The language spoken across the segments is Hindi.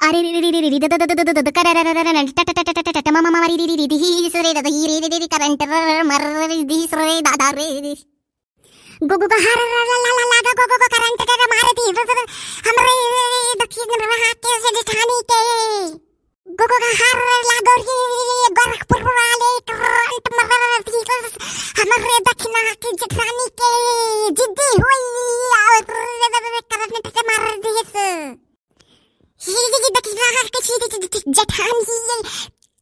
अरे रे रे रे रे द द द द द द कररररररन ट ट ट ट ट ट म म म री री री री ही स रे द ही रे रे रे करंट मर दी स रे दादा रे गो गो गो हर ला ला ला ला गो गो गो करंट ट मार दी हमरे दक्षिण रहा के से ठानी के गो गो गो हर ला गो रे गोरखपुर वाले करंट मर दी हमरे दक्षिण के ठानी के जिद्दी हुई और करंट ट मार दी ये दक्षिण के जेठानी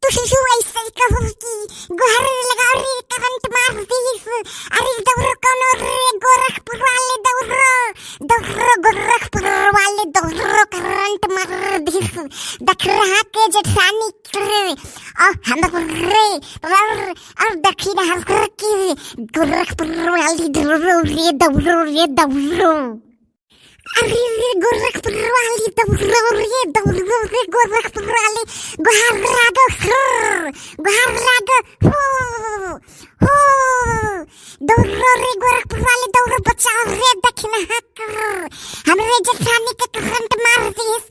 तू ऐसे कहो कि गुहर लगा रे करंट मार दी अरे दौड़ कोनो रे गोरखपुर वाले गोरखपुर वाले दौड़ करंट मार दी देख रहा के जेठानी और हम रे और दक्षिण की गोरखपुर वाली दौड़ अरे गोरखपुर वाली दौड़ गोरखपुर वाले गुहार लागो हो दौड़ रे गोरखपुर वाले दौड़ बचाओ रे दक्षिण हमरे जेठानी के करंट मार दिस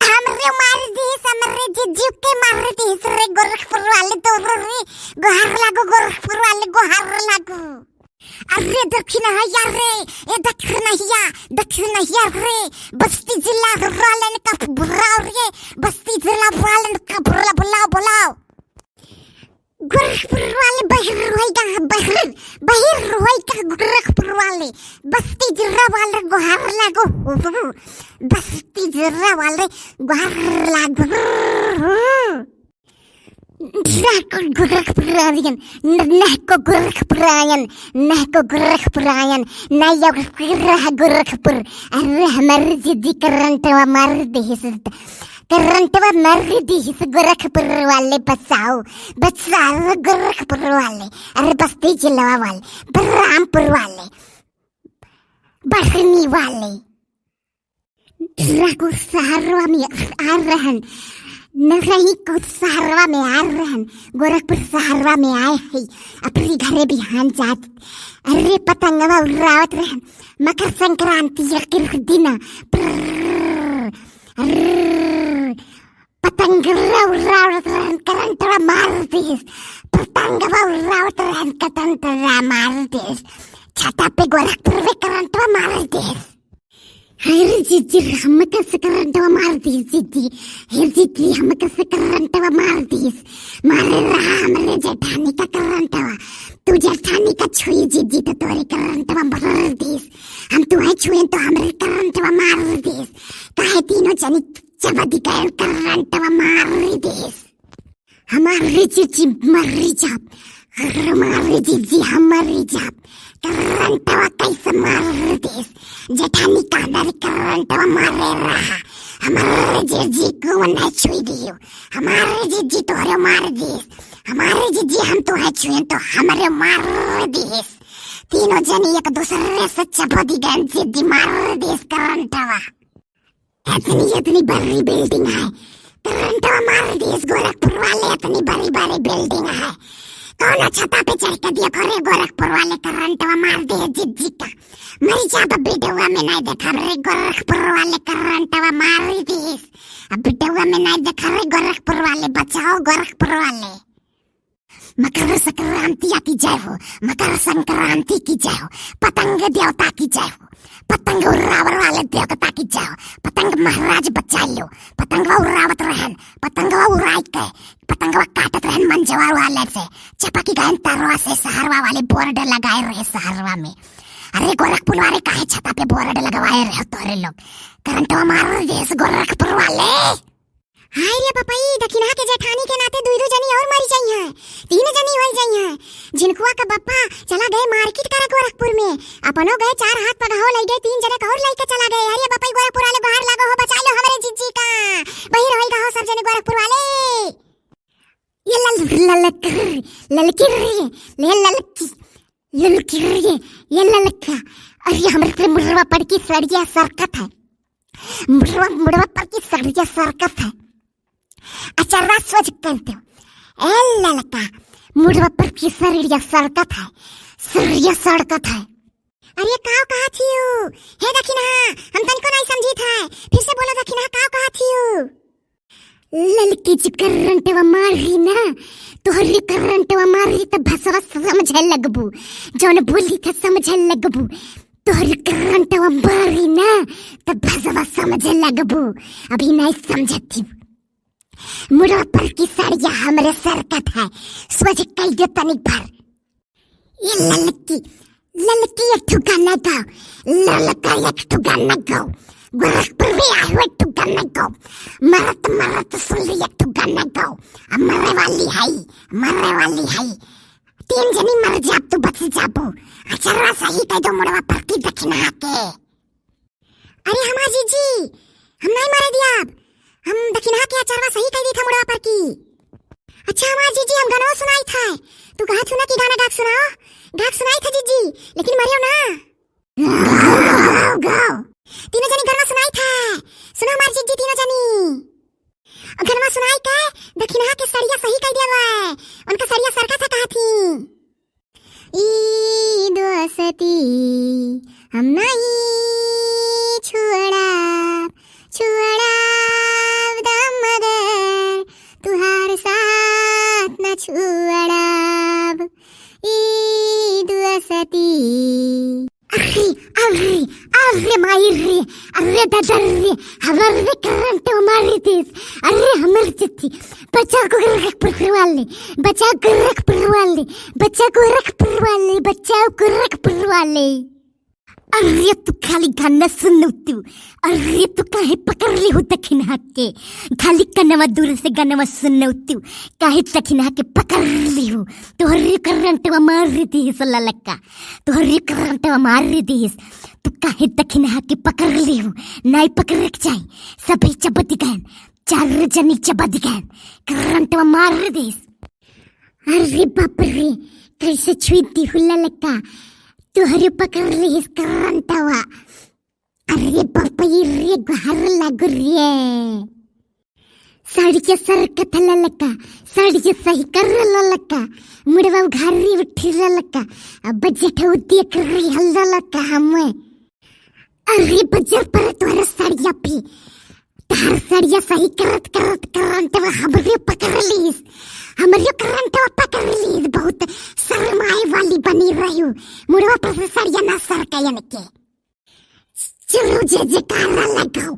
हमरे जीव के मार दिस रे गोरखपुर वाले दौड़ रे गुहार लागो गोरखपुर वाले गुहार लागो अरे दक्षिण हैया रे ये दक्षिण हैया रे बस्ती जिला वालन का बुलाओ रे बस्ती जिला वालन का बुलाओ गोरखपुर वाले बहिर होएगा गोरखपुर वाले बस्ती जिला वाले गुहार लागो बस्ती जिला वाले गुहार लागो गोरखपुरायन नहको गोरखपुरायन नया गोरखपुर अरे हमारे जिद्दी करंटवा मार दी गोरखपुर वाले बचाओ गोरखपुर वाले अरे बस्ती जिला वाले बलरामपुर वाले बढ़नी वाले सहरवा में आ रहन नहीं कुछ सहरवा में आ रहन गोरखपुर सहरवा में आए हैं अपने घरे बिहान जात अरे पतंगवा उड़ावत रहन मकर संक्रांति के दिन पतंगवा उड़ावत रहन करंटवा मार दिस पतंगवा उड़ावत रहन करंटवा मार दिस छाता पे गोरखपुर में करंटवा मार दिस हर जिद्दी हम कैसे करंटवा मार दी जिद्दी हम कैसे करंटवा मार दी मारे रहा हमारे जेठानी का करंटवा तू जेठानी का छुई जिद्दी तो तोरे करंटवा मार दी हम तुम्हें छुए तो हमारे करंटवा मार दी काहे तीनों जनी चबदी का करंटवा मार दी हमारे जिद्दी मरी जाप हमारे जिद्दी हमारी जाप करंटवा कैसे मार दी जेठानी का अंदर करंटवा मारे रहा हमारे जीजी को नहीं छुई दियो हमारे जीजी तोरे मार दिस हमारे जीजी हम तो है छुए तो हमारे मार दिस तीनों जनी एक दूसरे से चपदी गन जीजी मार दिस करंटवा इतनी बड़ी बिल्डिंग है करंटवा मार दिस गोरखपुर वाले इतनी बड़ी बिल्डिंग है कौन छता पे चढ़ के दिया करे गोरखपुर वाले करंटवा मार दे जिद्दी का मरी जा बिटुआ में नहीं देखा रे गोरखपुर वाले करंटवा मार दिस अब बिटुआ में नहीं देखा रे गोरखपुर वाले बचाओ गोरखपुर वाले मकर संक्रांति की जय हो मकर संक्रांति की जय हो पतंग देवता की जय हो पतंग उड़ावर वाले देवता की जय हो पतंग महाराज बचा लो पतंगवा उड़ावत रहन पतंगवा उड़ाई के पतंगवा काटत रहन मंजवा वाले से चपकी गहन तरवा से सहरवा वाले बोर्ड लगाए रहे सहरवा में अरे गोरखपुर वाले काहे छता पे बोर्ड लगवाए रहे तोरे लोग करंटवा मार देस गोरखपुर वाले हाय रे पपाई दक्षिणा के जेठानी के नाते दुई जनी और मरी जाई है तीन जनी होई जाई है जिनकुआ का बप्पा चला गए मार्केट करे गोरखपुर में अपनो गए चार हाथ पगहो लई गए तीन जने और लई के चला गए अरे पपाई गोरखपुर वाले बाहर लागो हो बचा लो हमरे जीजी का बहिर होई गहो सब जने गोरखपुर वाले ये ललकी ये ललका अरे हमरे मुड़वा पड़ की सड़िया सरकत है मुड़वा पर की सड़िया सरकत है अच्छा रास्वज कहते हो ए ललका मुड़वा पर की सड़िया सरकत है अरे काव कहा थियू हे दक्षिणा हम तनको नहीं समझी था फिर से बोलो दक्षिणा काव कहा थियू ललकी जी करंटवा मारी ना तोहरी करंटवा मारी त भसवा समझे लगबू जौन बोली था समझे लगबू तोहरी करंटवा मारी ना त भसवा समझे लगबू अभी नहीं समझती मुड़ा पर की साड़िया हमरे सर का था सोच कई दे तनिक भर ये ललकी एक ठुका न गाओ ललका एक ठुका न गाओ गोरखपुर भी आए हुए ठुका न गाओ मरत सुन ली एक ठुका न गाओ अब मरने वाली है 3 जनी मर जाब तू बच जाबो अचरवा सही कह दो मुड़वा पर की दक्षिणा के अरे हमार जीजी हम नहीं मरे दिया हम दक्षिणा के अचरवा सही कह दी था मुड़वा पर की अच्छा हमार जीजी हम गाना सुनाई था तू कहा सुना कि गाना गाक सुनाई था जीजी लेकिन मरियो ना गाओ तीनों जनी गाना सुनाई था सुनो हमार जीजी तीनों जनी गाना सुनाई का दक्षिणा के सरिया सही कह दिया है उनका सरिया सरका था कहा थी ई दोस्ती हम नहीं छोड़ा दम मगर तुहार साथ न छोड़ा ई दोस्ती अरे मायरे अरे दादरे हमारे करंट हमारी थी अरे हमारी चिट्ठी बच्चा को गोरखपुर वाले अरे तू खाली गाना सुनो तू अरे तू काहे पकड़ ली हो दक्षिणा के खाली कनवा दूर से गाना सुनो तू काहे दक्षिणा के पकड़ ली हो तोहरी करंटवा मार दी है ललका तोहरी करंटवा मार दी है तू काहे दक्षिणा के पकड़ ली हो नहीं पकड़ रख जाए सभी चबती गए 4 जनी चबती गए करंटवा मार दी अरे बाप रे कैसे छुईती हो ललका तोहरे पकड़ ली इस करंटवा अरे बाप रे गुहार लागू रे साड़ी के सर कथा ललका साड़ी के सही कर ललका मुड़वा घारी उठी ललका अब बजट उदी कर रही ललका हमें अरे बजट पर तोहरा साड़िया पे तार साड़िया सही करत करंटवा हमरे पकड़ ली हमारे करंटवा पकड़ ली बहुत शर्माए वाली बनी रही हूँ मुड़वा पर साड़िया ना सर कयन के चलो जय जयकारा लगाओ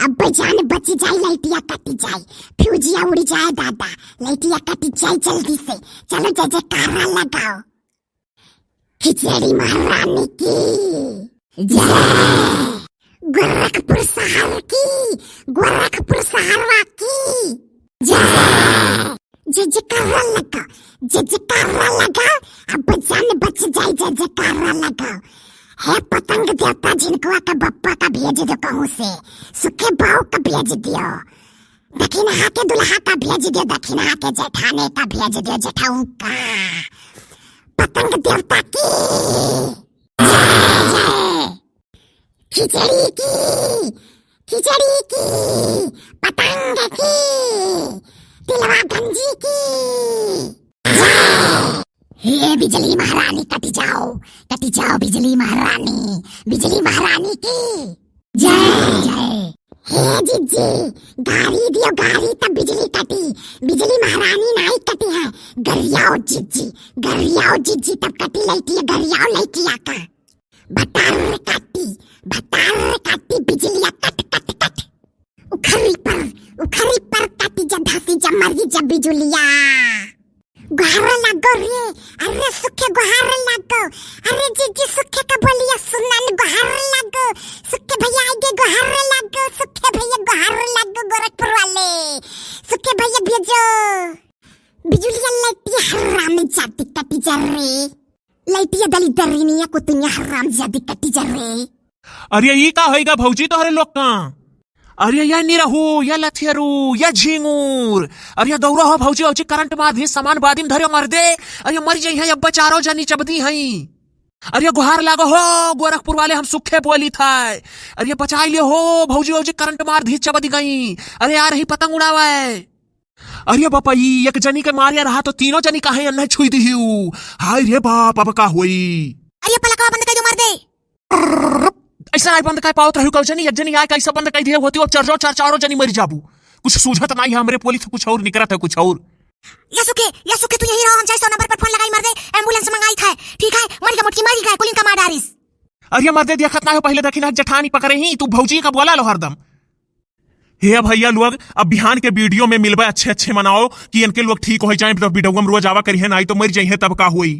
अब जान बची जाए लाइटिया कटी जाए फ्यूजिया उड़ जाए दादा लाइटिया कटी जाए जल्दी से चलो जय जयकारा लगाओ खिचड़ी महारानी की जय गोरखपुर शहर की गोरखपुर शहरवा की जय जय जयकारा लगाओ अब जान बच जाए जय जयकारा लगाओ है पतंग देवता जिनको का बप्पा का भेज दो कहूँ से सुखे बाव का भेज दियो दक्षिणा के दुल्हा का भेज दियो दक्षिणा के जेठाने का भेज दियो जेठाऊ का पतंग देवता की खिचड़ी की पतंग की तिलवा गंजी की हे बिजली महारानी कटी जाओ बिजली महारानी की जय हे जीजी गाड़ी दियो गाड़ी तब बिजली कटी बिजली महारानी नहीं कटी है गरियाओ जीजी तब कटी लाइटिया गरियाओ लाइटिया का भतार काटी बिजलिया कट उखरी पर काटी जब धासी जब मरी जब बिजुलिया गुहार लागो रे अरे सुखे गुहार लागो अरे जीजी सुखे का बोलिया सुनन गुहार लागो सुखे भैया आगे गुहार लागो सुखे भैया गुहार लागो गोरखपुर वाले सुखे भैया भेजो बिजुलिया लाइटिया हराम जाती कटी जा रे लाइटिया दली दरिनिया कुतुनिया हराम जाती कटी जा रे अरे ये का होएगा भौजी तोहरे लोग का अरे या निरहू या लथियरू या झिंगूर अरे दौरा हो भौजी औची करंट मार दी सामान बादिम धरे मर दे अरे मर जाई है अब 4 जनी चबदी हई अरे गुहार लागो हो गोरखपुर वाले हम सुखे बोली था अरे बचा लियो हो भौजी औची करंट मार दी चबदी गई अरे आ रही पतंग उड़ावे अरे बापा एक जनी के मारिया रहा तो 3 जनी काहे अन्ना छुई दी हाय रे बाप अब का हुई अरे पलकवा बंद कर दो मार दे ऐसा आई बंद काय पावत रहू कल जनी एक जनी आय कैसा बंद कई दिए होती और चारों जनी मर जाबू। कुछ सूझत नहीं हमरे पुलिस कुछ और निकलत है कुछ और। यासुके तू यही रहो, हम 600 नंबर पर फोन लगाई मर दे, एम्बुलेंस मंगाई था। ठीक है, मर गया मुटकी मारी का कुलिंग का मार डारिस। अरे मर्दे देखत ना हो पहले देखी ना जठानी पकड़े ही तू भौजी का बोला लो हरदम। हे भैया लोग अब बिहान के वीडियो में मिलबे अच्छे अच्छे मनाओ कि इनके लोग ठीक हो जाए, वीडियो में रोज आवा करिए ना तो मर जाइए तब का हुई।